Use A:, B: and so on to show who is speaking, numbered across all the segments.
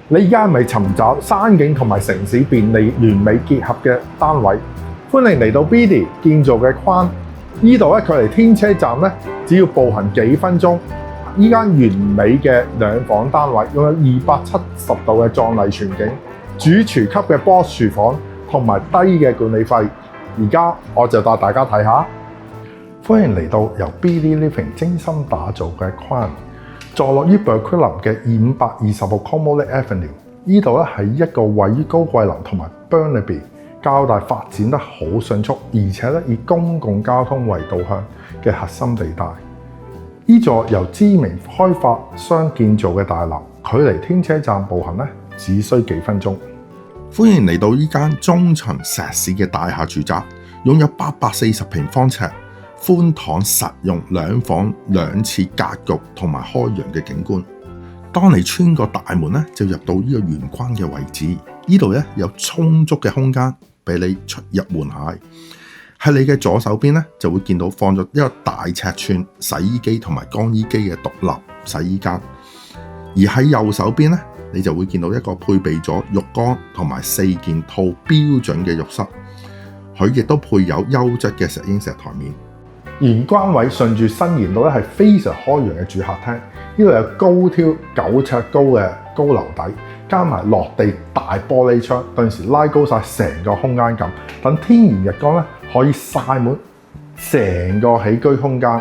A: 你而家係咪尋找山景同埋城市便利完美結合嘅單位？歡迎嚟到 BD 建造嘅框，呢度咧距離天車站咧只要步行幾分鐘。依間完美嘅兩房單位，擁有270度嘅壯麗全景，主廚級嘅 Boss 廚房同埋低嘅管理費。而家我就帶大家睇下。歡迎嚟到由 BD Living 精心打造嘅框。坐落於 Burquerque 嘅520號 Comolli Avenue， 呢度咧係一個位於高貴林同埋 Burnaby 較大發展得好迅速，而且咧以公共交通為導向嘅核心地帶。呢座由知名開發商建造嘅大樓，距離天車站步行咧只需幾分鐘。
B: 歡迎嚟到呢間中層石屎嘅大廈住宅，擁有840平方尺。寬敞實用兩房兩廁格局同埋開揚嘅景觀。當你穿過大門咧，就入到呢個玄關嘅位置。呢度咧有充足嘅空間俾你出入換鞋。喺你嘅左手邊咧，就會見到放咗一個大尺寸洗衣機同埋乾衣機嘅獨立洗衣間。而喺右手邊咧，你就會見到一個配備咗浴缸同埋4件套標準嘅浴室。佢亦都配有優質嘅石英石台面。
A: 玄關位順住伸延到咧係非常開揚嘅住客廳，呢度有高挑9尺高嘅高樓底，加埋落地大玻璃窗，頓時拉高晒成個空間感，等天然日光咧可以曬滿成個起居空間。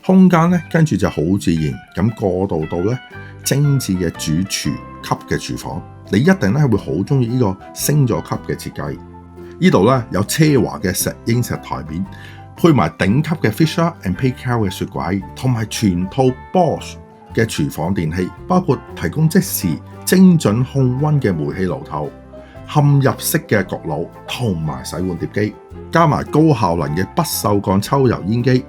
B: 空間咧跟住就好自然咁過渡到咧精緻嘅主廚級嘅廚房，你一定咧會好中意呢個星座級嘅設計。呢度咧有奢華嘅石英石台面。配埋頂級嘅 Fisher & Paykel 嘅雪櫃，同埋全套 Bosch 嘅廚房電器，包括提供即時精準控溫嘅煤氣爐頭、嵌入式嘅焗爐同埋洗碗碟機，加埋高效能嘅不鏽鋼抽油煙機。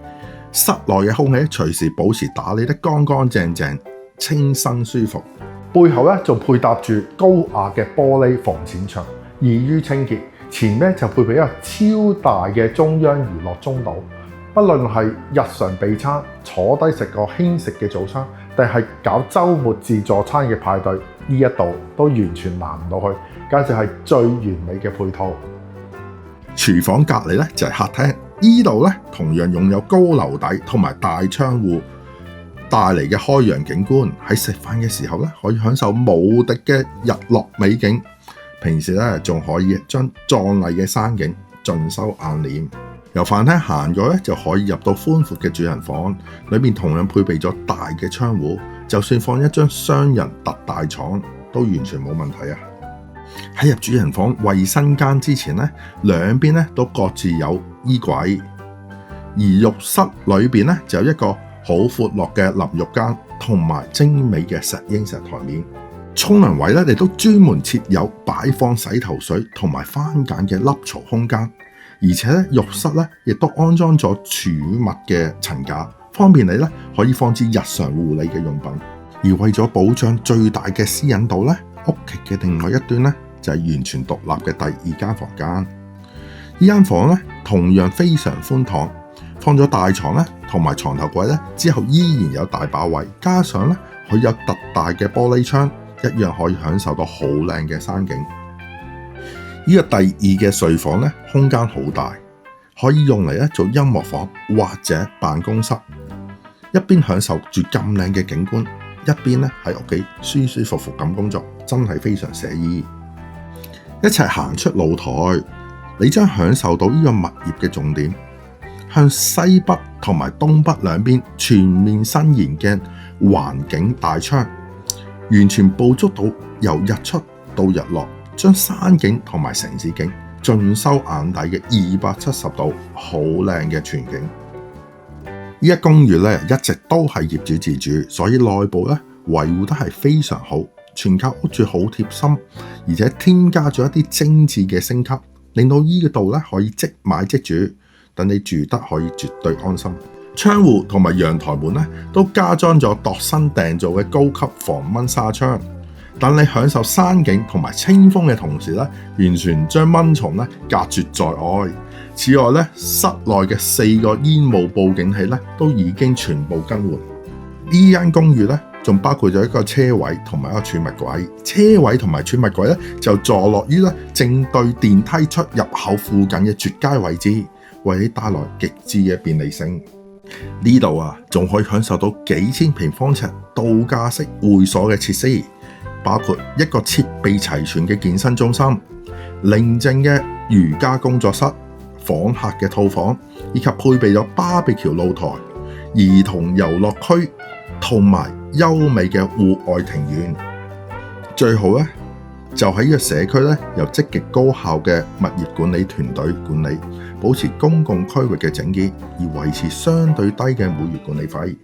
B: 室內嘅空氣隨時保持打理得乾乾淨淨、清新舒服。
A: 背後咧仲配搭住高壓嘅玻璃防濺牆，易於清潔。前面就配備一個超大嘅中央娛樂中島，不論係日常備餐、坐低食個輕食嘅早餐，定係搞週末自助餐嘅派對，呢一度都完全難唔到佢，簡直係最完美嘅配套。
B: 廚房隔離咧就係客廳，呢度咧同樣擁有高樓底同埋大窗戶帶嚟嘅開揚景觀。喺食飯嘅時候咧，可以享受無敵嘅日落美景。平時咧仲可以將壯麗嘅山景盡收眼簾。由飯廳行過咧就可以入到寬闊嘅主人房，裏面同樣配備咗大嘅窗戶，就算放一張雙人特大床都完全冇問題啊！喺入主人房衛生間之前咧，兩邊咧都各自有衣櫃，而浴室裏邊咧就有一個好闊落嘅淋浴間同埋精美嘅石英石台面。沖涼位咧，亦都專門設有擺放洗頭水同埋番梘嘅凹槽空間，而且咧浴室咧亦都安裝咗儲物嘅層架，方便你咧可以放置日常護理嘅用品。而為咗保障最大嘅私隱度咧，屋企嘅另外一端咧就係完全獨立嘅第二間房間。呢間房咧同樣非常寬敞，放咗大床咧同埋床頭櫃咧之後依然有大把位，加上咧佢有特大嘅玻璃窗。一樣可以享受到好靚嘅山景。呢個第二嘅睡房咧，空間好大，可以用嚟咧做音樂房或者辦公室。一邊享受住咁靚嘅景觀，一邊咧喺屋企舒舒服服咁工作，真係非常寫意。一齊行出露台，你將享受到呢個物業嘅重點，向西北同埋東北兩邊全面伸延嘅環境大窗。完全捕捉到由日出到日落，將山景同埋城市景盡收眼底嘅270度好靚嘅全景。呢一公寓咧一直都係業主自住，所以內部咧維護得係非常好，全靠屋主好貼心，而且添加咗一啲精緻嘅升級，令到呢個度咧可以即買即住，等你住得可以絕對安心。窗戶同埋陽台門咧都加裝咗度身訂造嘅高級防蚊紗窗，等你享受山景同埋清風嘅同時咧，完全將蚊蟲咧隔絕在外。此外咧，室內嘅4個煙霧報警器咧都已經全部更換。呢間公寓咧仲包括咗一個車位同埋一個儲物櫃。車位同埋儲物櫃咧就坐落於咧正對電梯出入口附近嘅絕佳位置，為你帶來極致嘅便利性。呢度啊，仲可以享受到幾千平方尺度假式會所嘅設施，包括一個設備齊全嘅健身中心、寧靜嘅瑜伽工作室、訪客嘅套房，以及配備咗BBQ露台、兒童遊樂區同埋優美嘅戶外庭園。最好咧就喺呢個社區咧，由積極高效嘅物業管理團隊管理，保持公共區域嘅整潔，而維持相對低嘅每月管理費。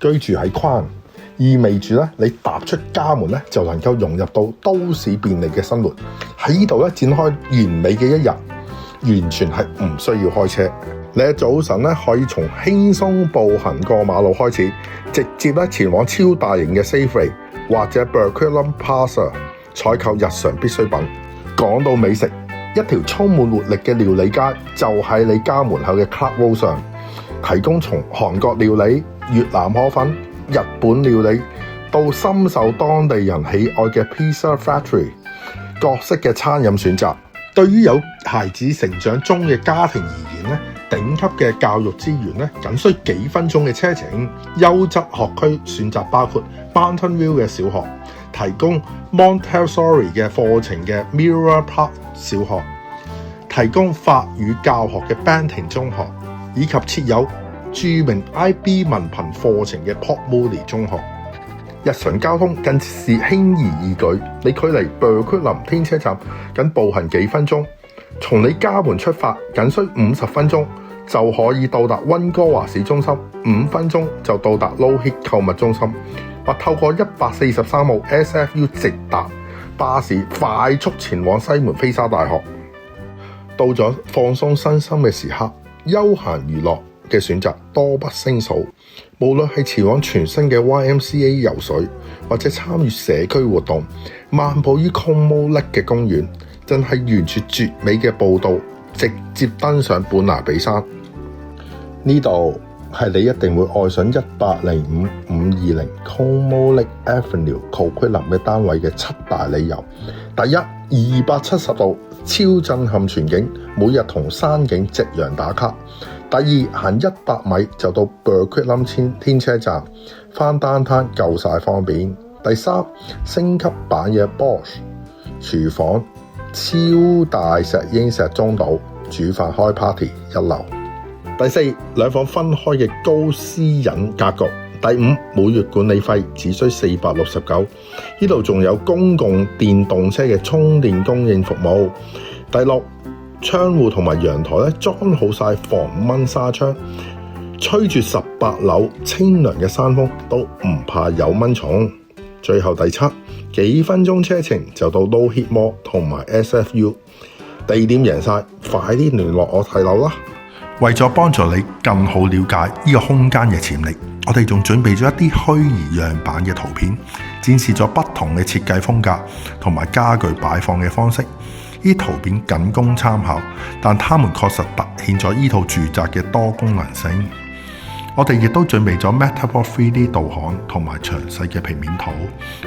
A: 居住喺框，意味住咧你踏出家門咧就能夠融入到都市便利嘅生活。喺呢度咧展開完美嘅一日，完全係唔需要開車。你喺早晨咧可以從輕鬆步行過馬路開始，直接咧前往超大型嘅 Safeway 或者 Burquerolles Plaza 採購日常必需品。講到美食，一條充滿活力嘅料理街就喺你家門口嘅 Clark Road 上，提供從韓國料理、越南河粉、日本料理到深受當地人喜愛嘅 Pizza Factory， 各式嘅餐飲選擇。對於有孩子成長中嘅家庭而言咧，頂級嘅教育資源咧，僅需幾分鐘嘅車程。優質學區選擇包括 Mountain View 嘅小學，提供 Montessori 嘅課程嘅 Mirror Park 小學，提供法語教學嘅 Banting 中學，以及設有著名 IB 文憑課程嘅 Port Moody 中學。日常交通更是輕而易舉，你距離 Burquerolles 天車站僅步行幾分鐘，從你家門出發僅需50分鐘就可以到達溫哥華市中心，5分鐘就到達 Low Heat 購物中心，或透過143號 SFU 直達巴士快速前往西門菲沙大學。到咗放鬆身心嘅時刻，休閒娛樂嘅選擇多不勝數，無論係前往全新嘅 YMCA 游水，或者參與社區活動，漫步於 Como Lake 嘅公園，真係沿住絕美嘅步道，直接登上本拿比山。呢度係你一定會愛上105-520 Como Lake Avenue Coquitlam 嘅單位嘅7大理由。第一，270度超震撼全景，每日同山景夕陽打卡。第二，行100米就到 Burquerolles 天車站，返 downtown 夠晒方便。第三，升級版嘅 Bosch 廚房，超大石英石中島，煮飯開 party 一流。第四，兩房分開嘅高私隱格局。第五，每月管理費只需469，呢度仲有公共電動車嘅充電供應服務。第六，窗戶同埋陽台咧裝好晒防蚊紗窗，吹住18樓清涼嘅山風都唔怕有蚊蟲。最後第七，幾分鐘車程就到 Low Heat Mall 同埋 SFU， 地點贏晒，快啲聯絡我睇樓啦！
B: 為咗幫助你更好了解呢個空間嘅潛力，我哋仲準備咗一啲虛擬樣板嘅圖片，展示咗不同嘅設計風格同埋家具擺放嘅方式。呢啲圖片僅供參考，但它們確實凸顯咗呢套住宅嘅多功能性。我哋亦都準備咗 Matterport 3D 導航同埋詳細嘅平面圖，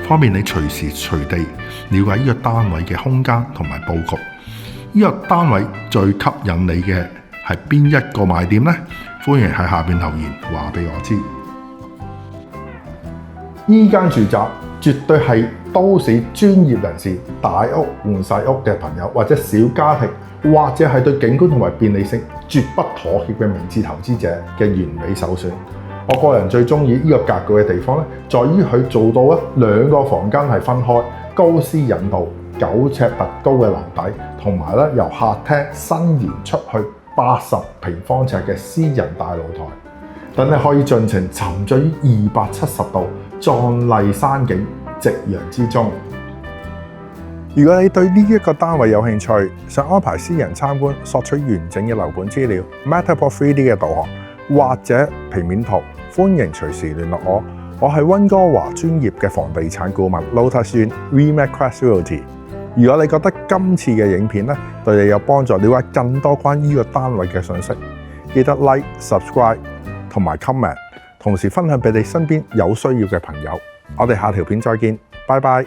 B: 方便你隨時隨地了解呢個單位嘅空間同埋佈局。呢個單位最吸引你嘅係邊一個賣點呢？歡迎喺下邊留言話俾我知。
A: 呢間住宅絕對係都市專業人士、大屋換細屋嘅朋友，或者小家庭，或者係對景觀同埋便利性絕不妥協嘅明智投資者嘅完美首選。我個人最中意呢個格局嘅地方咧，在於佢做到兩個房間係分開，高私隱度、9尺特高嘅樓底，同埋由客廳伸延出去80平方尺嘅私人大露台，等你可以盡情沉醉於270度壯麗山景夕陽之中。如果你對呢一個單位有興趣，想安排私人參觀，索取完整嘅樓盤資料、Matterport 3D 嘅導航或者平面圖，歡迎隨時聯絡我。我係溫哥華專業嘅房地產顧問 Lotus Yuen Remax Crest Realty。如果你覺得今次嘅影片對你有幫助，了解更多關於呢個單位嘅信息，記得 Like、Subscribe 同埋 Comment， 同時分享俾你身邊有需要嘅朋友。我哋下條片再見，拜拜。